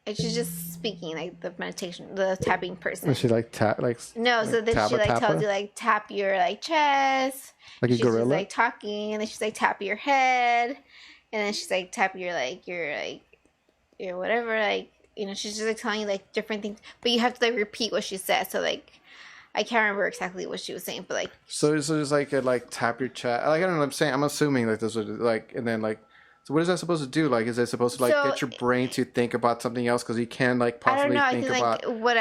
[SPEAKER 2] And she's just speaking like the meditation, the tapping person.
[SPEAKER 1] she like tap like
[SPEAKER 2] no,
[SPEAKER 1] like
[SPEAKER 2] so then she like
[SPEAKER 1] tappa?
[SPEAKER 2] tells you like tap your like chest,
[SPEAKER 1] Like a
[SPEAKER 2] she's
[SPEAKER 1] gorilla.
[SPEAKER 2] just, like talking, and then she's like tap your head, and then she's like tap your your whatever like she's just like telling you like different things, but you have to like repeat what she said. So like I can't remember exactly what she was saying, but like
[SPEAKER 1] so it's like tap your chest. Like I don't know. I'm saying I'm assuming like this would like and then like. So what is that supposed to do? Like, is it supposed to like get your brain to think about something else because you can like possibly
[SPEAKER 2] I don't know.
[SPEAKER 1] think
[SPEAKER 2] I think
[SPEAKER 1] about?
[SPEAKER 2] like what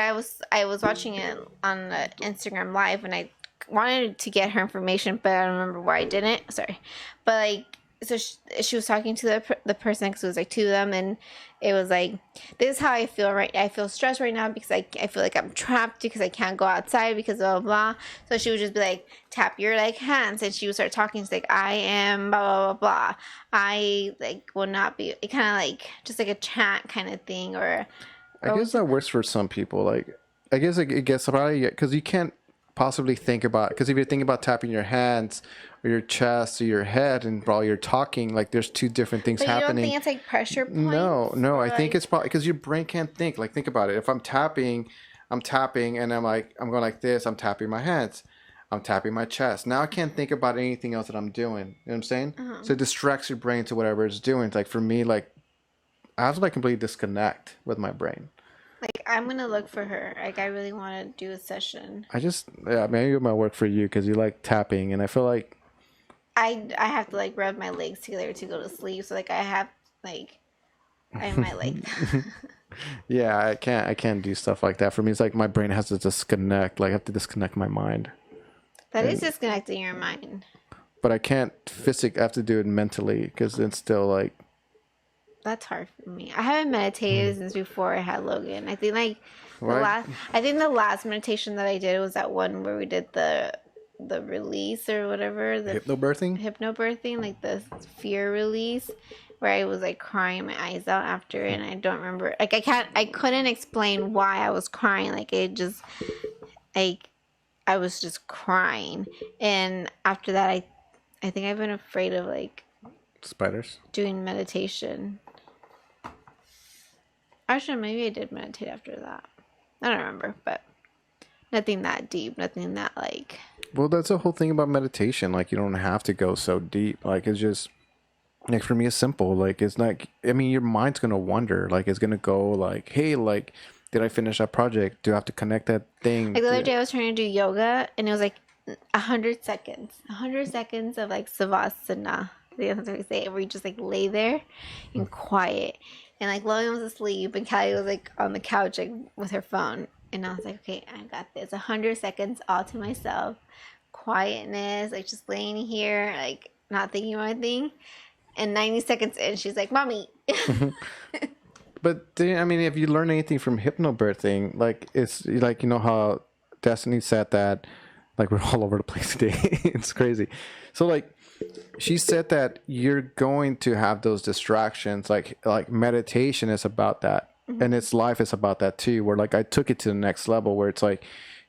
[SPEAKER 2] I was watching it on Instagram Live and I wanted to get her information, but I don't remember why I didn't. Sorry, but like so she was talking to the person because it was like two of them, and it was like, this is how I feel I feel stressed right now because I feel like I'm trapped because I can't go outside because blah blah blah. So she would just be like, tap your like hands, and she would start talking. She's like, I am blah blah blah blah. I like will not be. It kind of like just like a chant kind of thing, or
[SPEAKER 1] I guess that works for some people. Like, I guess it gets probably because you can't possibly think about because if you're thinking about tapping your hands or your chest or your head and while you're talking, like there's two different things
[SPEAKER 2] but
[SPEAKER 1] happening.
[SPEAKER 2] You don't think it's like pressure points?
[SPEAKER 1] No. I
[SPEAKER 2] like...
[SPEAKER 1] think it's probably because your brain can't think. Like, think about it. If I'm tapping, and I'm going like this. I'm tapping my hands. I'm tapping my chest. Now I can't think about anything else that I'm doing. You know what I'm saying? Uh-huh. So it distracts your brain to whatever it's doing. It's like for me, like I have to like completely disconnect with my brain.
[SPEAKER 2] Like I'm gonna look for her. Like I really want to do a session.
[SPEAKER 1] Maybe it might work for you because you like tapping, and I feel like
[SPEAKER 2] I have to like rub my legs together to go to sleep. So like I might like.
[SPEAKER 1] Yeah, I can't do stuff like that. For me, it's like my brain has to disconnect. Like I have to disconnect my mind.
[SPEAKER 2] That is
[SPEAKER 1] And
[SPEAKER 2] disconnecting your mind.
[SPEAKER 1] but I can't I have to do it mentally because it's still like
[SPEAKER 2] That's hard for me. I haven't meditated since before I had Logan. I think like the
[SPEAKER 1] right.
[SPEAKER 2] last I think the last meditation that I did was that one where we did the release or whatever, the
[SPEAKER 1] Hypnobirthing.
[SPEAKER 2] hypnobirthing, like the fear release, where I was like crying my eyes out after it, and I don't remember. Like I couldn't explain why I was crying. Like it just like I was just crying, and after that, I think I've been afraid of like
[SPEAKER 1] Spiders.
[SPEAKER 2] doing meditation. Actually, maybe I did meditate after that. I don't remember, but nothing that deep, nothing that like.
[SPEAKER 1] Well, that's the whole thing about meditation. Like you don't have to go so deep. Like it's just like for me, it's simple. Like it's not. I mean, your mind's gonna wonder. Like it's gonna go like, hey, like, did I finish that project? Do I have to connect that thing?
[SPEAKER 2] Like the other day, I was trying to do yoga, and it was like 100 seconds, 100 seconds of like savasana. That's what we say. Where you just like lay there and quiet, and like Logan was asleep, and Callie was like on the couch like with her phone, and I was like, okay, I got this. 100 seconds all to myself, quietness, like just laying here, like not thinking about anything. And 90 seconds in, she's like, "Mommy."
[SPEAKER 1] But I mean, if you learn anything from hypnobirthing, like it's like you know how Destiny said that, like we're all over the place today. It's crazy. So like she said that you're going to have those distractions. Like meditation is about that, and its life is about that too. Where like I took it to the next level, where it's like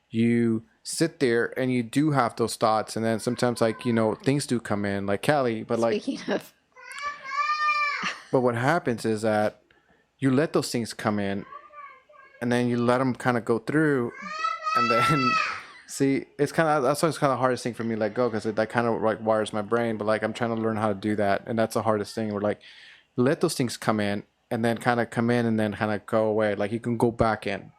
[SPEAKER 1] you sit there and you do have those thoughts, and then sometimes like you know things do come in, like Callie, but like
[SPEAKER 2] Speaking of,
[SPEAKER 1] but what happens is that you let those things come in and then you let them kind of go through and then see it's kind of that's why it's kind of the hardest thing for me to let go because it that kind of like wires my brain, but like I'm trying to learn how to do that, and that's the hardest thing where like let those things come in and then kind of come in and then kind of go away, like you can go back in.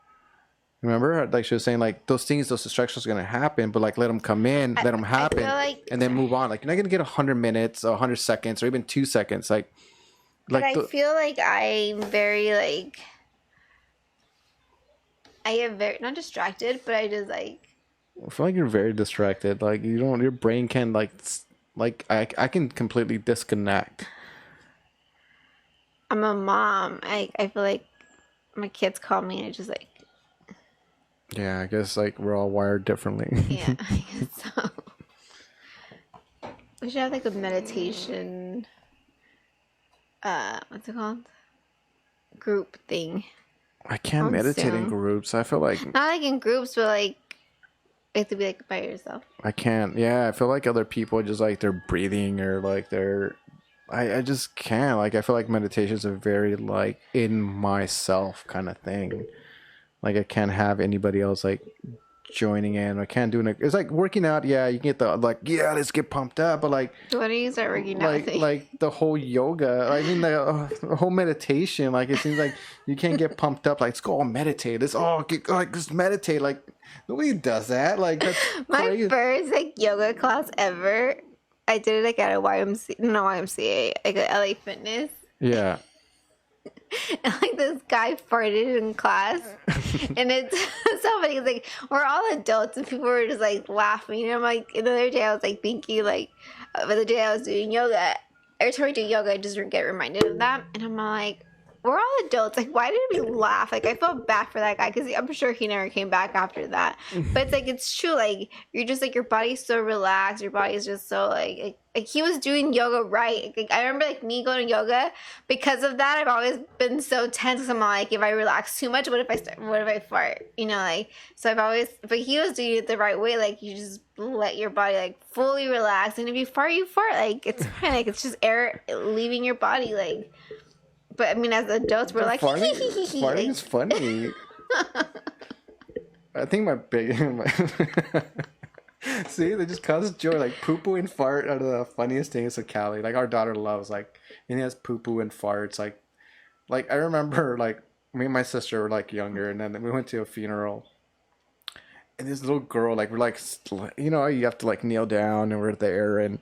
[SPEAKER 1] Remember, like she was saying, like those things, those distractions are gonna happen, but like let them come in, let them
[SPEAKER 2] I
[SPEAKER 1] happen,
[SPEAKER 2] feel like,
[SPEAKER 1] and then move on. Like you're not gonna get 100 minutes, or 100 seconds, or even 2 seconds.
[SPEAKER 2] but I
[SPEAKER 1] The,
[SPEAKER 2] feel like I'm very like I get very not distracted, but I just like
[SPEAKER 1] I feel like you're very distracted. Like you don't, your brain can like I can completely disconnect.
[SPEAKER 2] I'm a mom. I feel like my kids call me and I just like
[SPEAKER 1] Yeah, I guess like we're all wired differently.
[SPEAKER 2] yeah, I guess so. We should have like a meditation what's it called? Group thing.
[SPEAKER 1] I can't meditate in
[SPEAKER 2] Zoom.
[SPEAKER 1] groups. I feel like
[SPEAKER 2] Not like in groups, but like you have to be like by yourself.
[SPEAKER 1] I can't. Yeah, I feel like other people just like they're breathing or like they're. I just can't. Like I feel like meditation is a very like in myself kind of thing. Like I can't have anybody else like joining in. I can't do it. It's like working out. Yeah, you can get the like yeah, let's get pumped up. But like
[SPEAKER 2] When do you start working out?
[SPEAKER 1] like the whole yoga. I mean the whole meditation. Like it seems like you can't get pumped up. Like let's go meditate. Let's all get like just meditate. Like nobody does that. Like that's
[SPEAKER 2] My
[SPEAKER 1] crazy.
[SPEAKER 2] first like yoga class ever, I did it like at a YMCA, no YMCA, like at LA Fitness.
[SPEAKER 1] Yeah.
[SPEAKER 2] And like this guy farted in class, and it's so funny. It's like we're all adults, and people were just like laughing. And I'm like, the other day I was like thinking like, the other day I was doing yoga. Every time I do yoga, I just get reminded of that, and I'm like, we're all adults. Like, why did we laugh? Like, I felt bad for that guy because I'm sure he never came back after that. But it's like it's true. Like, you're just like your body's so relaxed. Your body's just so like he was doing yoga right. Like, I remember like me going to yoga because of that. I've always been so tense. 'Cause I'm like, if I relax too much, what if I fart? You know, like so I've always. But he was doing it the right way. Like you just let your body like fully relax, and if you fart, you fart. Like it's fine. Like it's just air leaving your body. Like. But I mean, as adults, we're like,
[SPEAKER 1] Farting is funny. I think my big. See, they just cause joy. Like poo poo and fart are the funniest things to Callie. Like our daughter loves like, and he has poo poo and farts. Like I remember like me and my sister were like younger, and then we went to a funeral, and this little girl like we're like, you know, you have to like kneel down, and we're there, and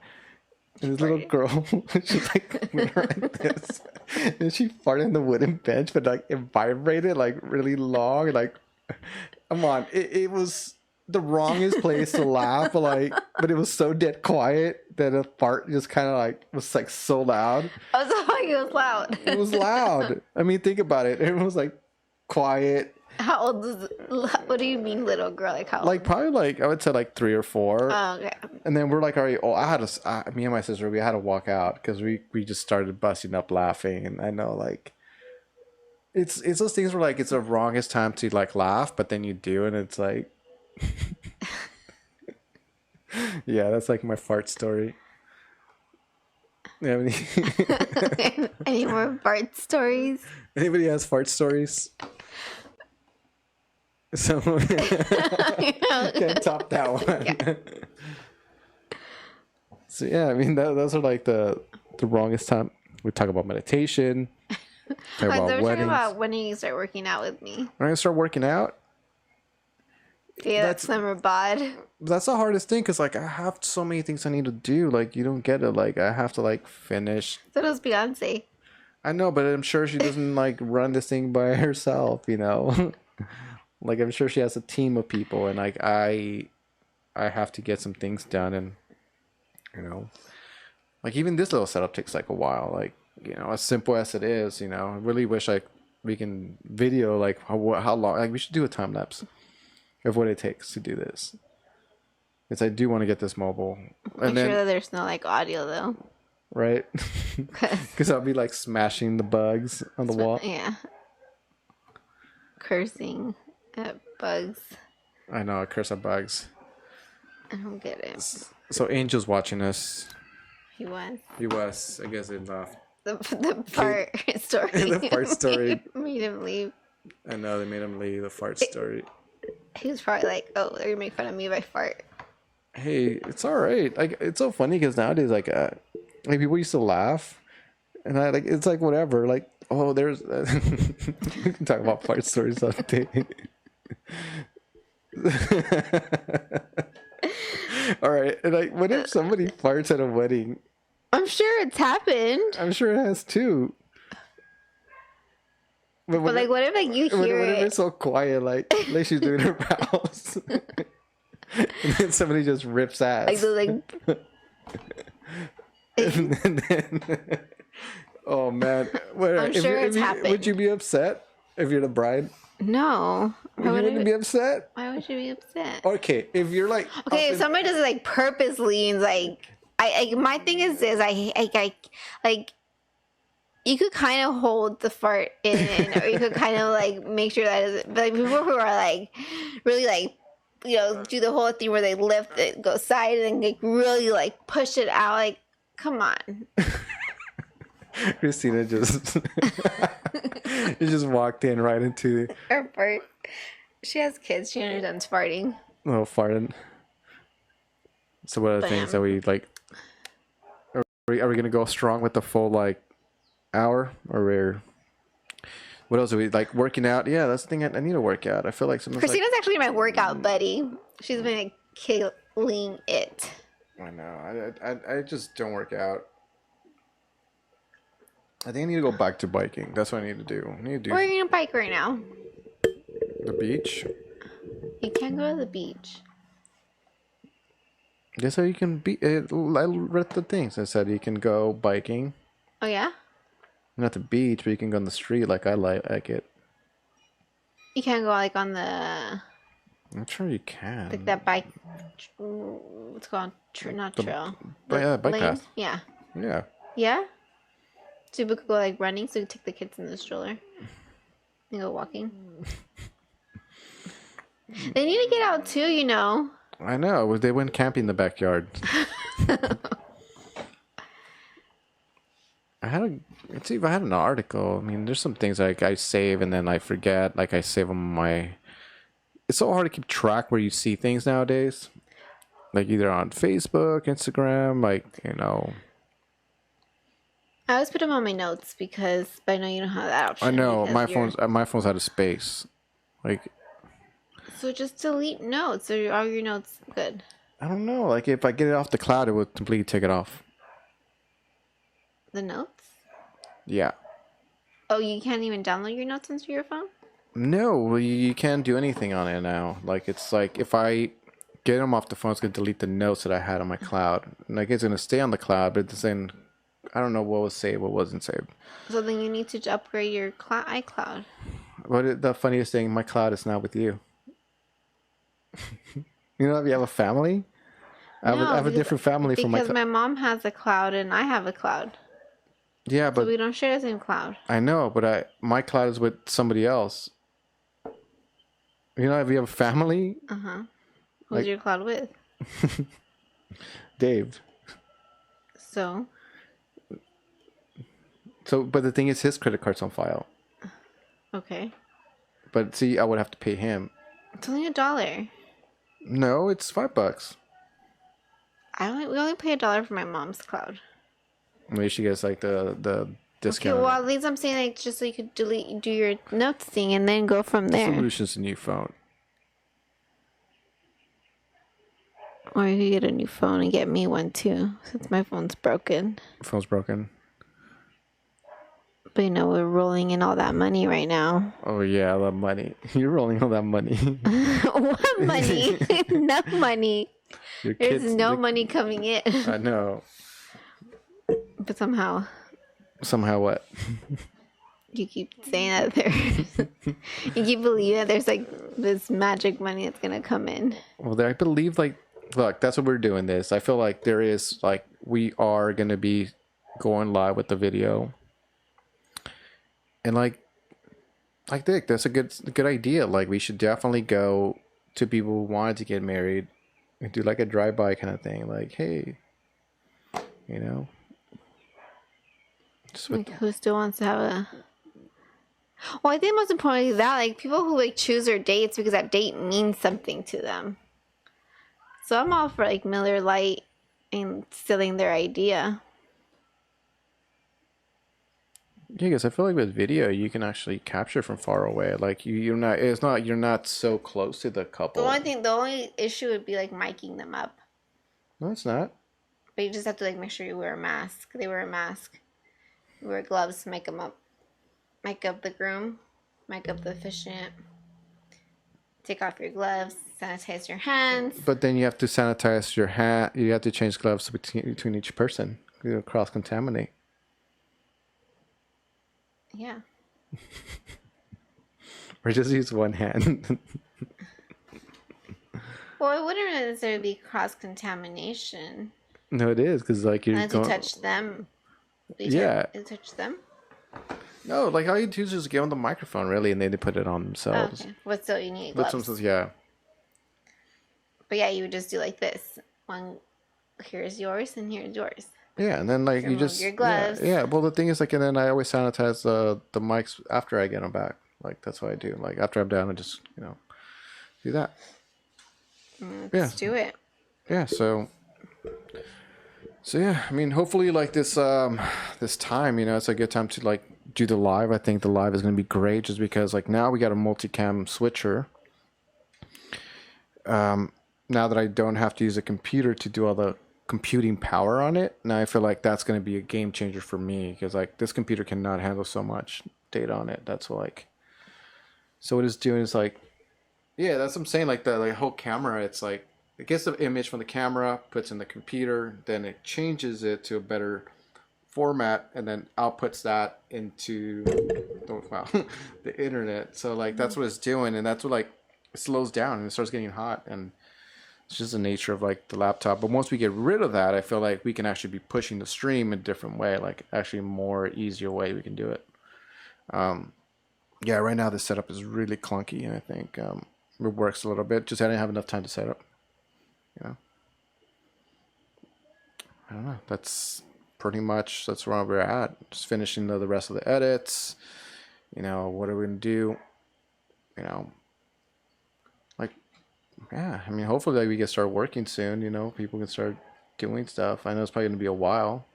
[SPEAKER 1] And this little girl, she's like went like this, and she farted in the wooden bench, but like it vibrated like really long. Like, come on, it was the wrongest place to laugh, but it was so dead quiet that a fart just kind of like was like so loud.
[SPEAKER 2] I was like, it was loud.
[SPEAKER 1] It was loud. I mean, think about it. It was like quiet.
[SPEAKER 2] How old is? What do you mean, little girl? Like how old?
[SPEAKER 1] Like probably like I would say like 3 or 4.
[SPEAKER 2] Oh, okay.
[SPEAKER 1] And then we're like already. Oh, me and my sister, we had to walk out because we just started busting up laughing. And I know like it's those things where like it's the wrongest time to like laugh, but then you do, and it's like, yeah, that's like my fart story. You have
[SPEAKER 2] Any more fart stories?
[SPEAKER 1] anybody has fart stories? So can't top that one.
[SPEAKER 2] Yeah.
[SPEAKER 1] So yeah, I mean those are like the wrongest time. We talk about meditation. Talk
[SPEAKER 2] So
[SPEAKER 1] about
[SPEAKER 2] we're talking
[SPEAKER 1] weddings.
[SPEAKER 2] about when you start working out with me.
[SPEAKER 1] We're gonna start working out.
[SPEAKER 2] Yeah, that's summer bod.
[SPEAKER 1] That's the hardest thing because like I have so many things I need to do. Like you don't get it. Like I have to like finish.
[SPEAKER 2] So does Beyonce.
[SPEAKER 1] I know, but I'm sure she doesn't like run this thing by herself. You know, like I'm sure she has a team of people, and like I have to get some things done, and you know, like even this little setup takes like a while. Like you know, as simple as it is, you know, I really wish we can video like how long. Like we should do a time lapse of what it takes to do this. Because I do want to get this mobile.
[SPEAKER 2] Make sure that there's no like audio though.
[SPEAKER 1] Right? Because I'll be like smashing the bugs on the wall.
[SPEAKER 2] Yeah. Cursing at bugs.
[SPEAKER 1] I know, I curse at bugs.
[SPEAKER 2] I don't get it.
[SPEAKER 1] So Angel's watching us.
[SPEAKER 2] He was.
[SPEAKER 1] He was, I guess, in the
[SPEAKER 2] fart story.
[SPEAKER 1] the fart story.
[SPEAKER 2] Made him leave.
[SPEAKER 1] I know, they made him leave the fart story.
[SPEAKER 2] He was probably like, "Oh, they're gonna make fun of me if I fart."
[SPEAKER 1] Hey, it's all right. Like it's so funny because nowadays, like people used to laugh, and I like it's like whatever. Like oh, there's we can talk about fart stories all day. All right, and like, what if somebody farts at a wedding?
[SPEAKER 2] I'm sure it's happened.
[SPEAKER 1] I'm sure it has too.
[SPEAKER 2] But like, what if like you hear
[SPEAKER 1] what if
[SPEAKER 2] it?
[SPEAKER 1] it's so quiet, like she's doing her vows, and then somebody just rips ass.
[SPEAKER 2] Like,
[SPEAKER 1] and then, oh man,
[SPEAKER 2] I'm sure it's happened.
[SPEAKER 1] Would you be upset if you're the bride?
[SPEAKER 2] No.
[SPEAKER 1] You wouldn't be upset?
[SPEAKER 2] Why would you be upset?
[SPEAKER 1] Okay, if you're like
[SPEAKER 2] okay, if somebody does it like purposely and like I my thing is this I like you could kind of hold the fart in or you could kind of like make sure that is but like people who are like really like you know do the whole thing where they lift it go side and like really like push it out like come on.
[SPEAKER 1] Christina just you just walked in right into
[SPEAKER 2] Her fart. She has kids. She understands farting.
[SPEAKER 1] oh farting. So what are the things that we like? Are we gonna go strong with the full like hour or we're what else are we like working out? Yeah, that's the thing. I need to work out. I feel like sometimes
[SPEAKER 2] Christina's actually my workout buddy. She's been like, killing it.
[SPEAKER 1] I know. I just don't work out. I think I need to go back to biking. That's what I need to do. I need to do
[SPEAKER 2] Where are you gonna bike right now?
[SPEAKER 1] the beach.
[SPEAKER 2] You can't go to the beach.
[SPEAKER 1] That's how you can be. I read the things. I said you can go biking,
[SPEAKER 2] Oh yeah?
[SPEAKER 1] not the beach, but you can go on the street like I like it.
[SPEAKER 2] You can't go like on the
[SPEAKER 1] I'm sure you can.
[SPEAKER 2] like that bike. What's it called? Not trail.
[SPEAKER 1] Bike
[SPEAKER 2] lane?
[SPEAKER 1] path.
[SPEAKER 2] Yeah.
[SPEAKER 1] Yeah.
[SPEAKER 2] Yeah. So people could go like running. So you take the kids in the stroller and go walking. They need to get out too, you know.
[SPEAKER 1] I know. They went camping in the backyard. Let's see if I had an article. I mean, there's some things like I save and then I forget. Like I save them on my. It's so hard to keep track where you see things nowadays. Like either on Facebook, Instagram, like you know.
[SPEAKER 2] I always put them on my notes but I know you don't have that option.
[SPEAKER 1] I know
[SPEAKER 2] because
[SPEAKER 1] my phone's out of space. Like.
[SPEAKER 2] So just delete notes. Or are your notes good?
[SPEAKER 1] I don't know. Like if I get it off the cloud, it would completely take it off.
[SPEAKER 2] The notes?
[SPEAKER 1] Yeah.
[SPEAKER 2] Oh, you can't even download your notes onto your phone?
[SPEAKER 1] No, you can't do anything on it now. Like, it's like if I get them off the phone, it's going to delete the notes that I had on my cloud. Like, it's going to stay on the cloud, but it's saying, I don't know what was saved, what wasn't saved.
[SPEAKER 2] So then you need to upgrade your iCloud.
[SPEAKER 1] But the funniest thing, my cloud is now with you. You know, if you have a family, I have a different family from my
[SPEAKER 2] because my mom has a cloud and I have a cloud.
[SPEAKER 1] Yeah,
[SPEAKER 2] So
[SPEAKER 1] but
[SPEAKER 2] we don't share the same cloud.
[SPEAKER 1] I know, but my cloud is with somebody else. You know, if you have a family,
[SPEAKER 2] Who's your cloud with?
[SPEAKER 1] Dave.
[SPEAKER 2] So,
[SPEAKER 1] but the thing is, his credit card's on file.
[SPEAKER 2] okay.
[SPEAKER 1] But see, I would have to pay him.
[SPEAKER 2] It's only $1.
[SPEAKER 1] No, it's $5.
[SPEAKER 2] We only pay $1 for my mom's cloud.
[SPEAKER 1] Maybe she gets like the discount.
[SPEAKER 2] Okay, well at least I'm saying like just so you could do your notes thing and then go from there.
[SPEAKER 1] Solution's a new phone.
[SPEAKER 2] Or you could get a new phone and get me one too, since my phone's broken.
[SPEAKER 1] Phone's broken.
[SPEAKER 2] But you know, we're rolling in all that money right now.
[SPEAKER 1] Oh yeah, I love money. You're rolling all that money.
[SPEAKER 2] What money? No money. There's no money coming in.
[SPEAKER 1] I know.
[SPEAKER 2] But somehow.
[SPEAKER 1] Somehow what?
[SPEAKER 2] You keep saying that you keep believing that there's like this magic money that's gonna come in.
[SPEAKER 1] Well, I believe like, look, that's what we're doing this. I feel like there is like, we are gonna be going live with the video. And like Dick, that's a good idea. Like, we should definitely go to people who wanted to get married and do like a drive-by kind of thing. Like, hey, you know.
[SPEAKER 2] Like, who still wants to have a... Well, I think most importantly that, like, people who, like, choose their dates because that date means something to them. So I'm all for, like, Miller Lite and stealing their idea.
[SPEAKER 1] Yeah, because I feel like with video, you can actually capture from far away. Like, you're not so close to the couple.
[SPEAKER 2] The only issue would be, like, miking them up.
[SPEAKER 1] No, it's not.
[SPEAKER 2] But you just have to, like, make sure you wear a mask. They wear a mask. You wear gloves to make them up. Mic up the groom. Mic up the officiant. Take off your gloves. Sanitize your hands.
[SPEAKER 1] But then you have to sanitize your hand. You have to change gloves between each person. You cross-contaminate.
[SPEAKER 2] Yeah.
[SPEAKER 1] Or just use one hand.
[SPEAKER 2] Well, it wouldn't necessarily be cross-contamination.
[SPEAKER 1] No, it is, because like you're
[SPEAKER 2] unless you touch them.
[SPEAKER 1] Yeah.
[SPEAKER 2] You touch them?
[SPEAKER 1] No, like all you do is just give them the microphone, really, and they put it on themselves.
[SPEAKER 2] Okay. But still, you need gloves.
[SPEAKER 1] But sometimes, yeah.
[SPEAKER 2] But yeah, you would just do like this. Here's yours, and here's yours.
[SPEAKER 1] Yeah, and then like you just
[SPEAKER 2] your gloves.
[SPEAKER 1] Yeah. Well, the thing is, like, and then I always sanitize the mics after I get them back. Like, that's what I do. Like, after I'm done, I just do that.
[SPEAKER 2] Let's do it.
[SPEAKER 1] Yeah. So yeah, I mean, hopefully, like this time, it's a good time to like do the live. I think the live is going to be great, just because like now we got a multicam switcher. Now that I don't have to use a computer to do all the computing power on it, now I feel like that's going to be a game changer for me, because like this computer cannot handle so much data on it. That's like, so what it's doing is like, yeah, that's what I'm saying. Like the whole camera, it's like it gets the image from the camera, puts in the computer, then it changes it to a better format, and then outputs that into the internet. So like that's what it's doing, and that's what like it slows down and it starts getting hot, and it's just the nature of like the laptop. But once we get rid of that, I feel like we can actually be pushing the stream in a different way, like actually a more easier way we can do it. Yeah, right now the setup is really clunky, and I think it works a little bit. Just I didn't have enough time to set up. I don't know. That's pretty much where we're at. Just finishing the rest of the edits. What are we gonna do? Like, yeah. I mean, hopefully like, we can start working soon. People can start doing stuff. I know it's probably gonna be a while.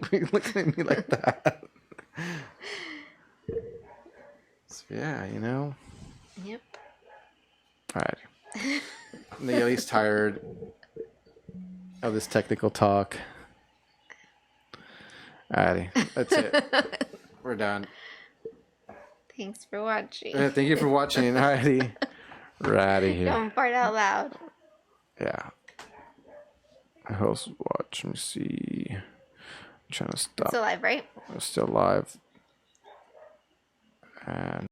[SPEAKER 1] Looking at me like that. So, yeah,
[SPEAKER 2] Yep.
[SPEAKER 1] All right. Neely's tired of this technical talk. Alrighty, that's it. We're done.
[SPEAKER 2] Thanks for watching.
[SPEAKER 1] Thank you for watching. Alrighty, we're out of here.
[SPEAKER 2] Don't fart out loud.
[SPEAKER 1] Yeah. Host watch. Let me see. I'm trying to stop.
[SPEAKER 2] It's alive, right?
[SPEAKER 1] It's still live. And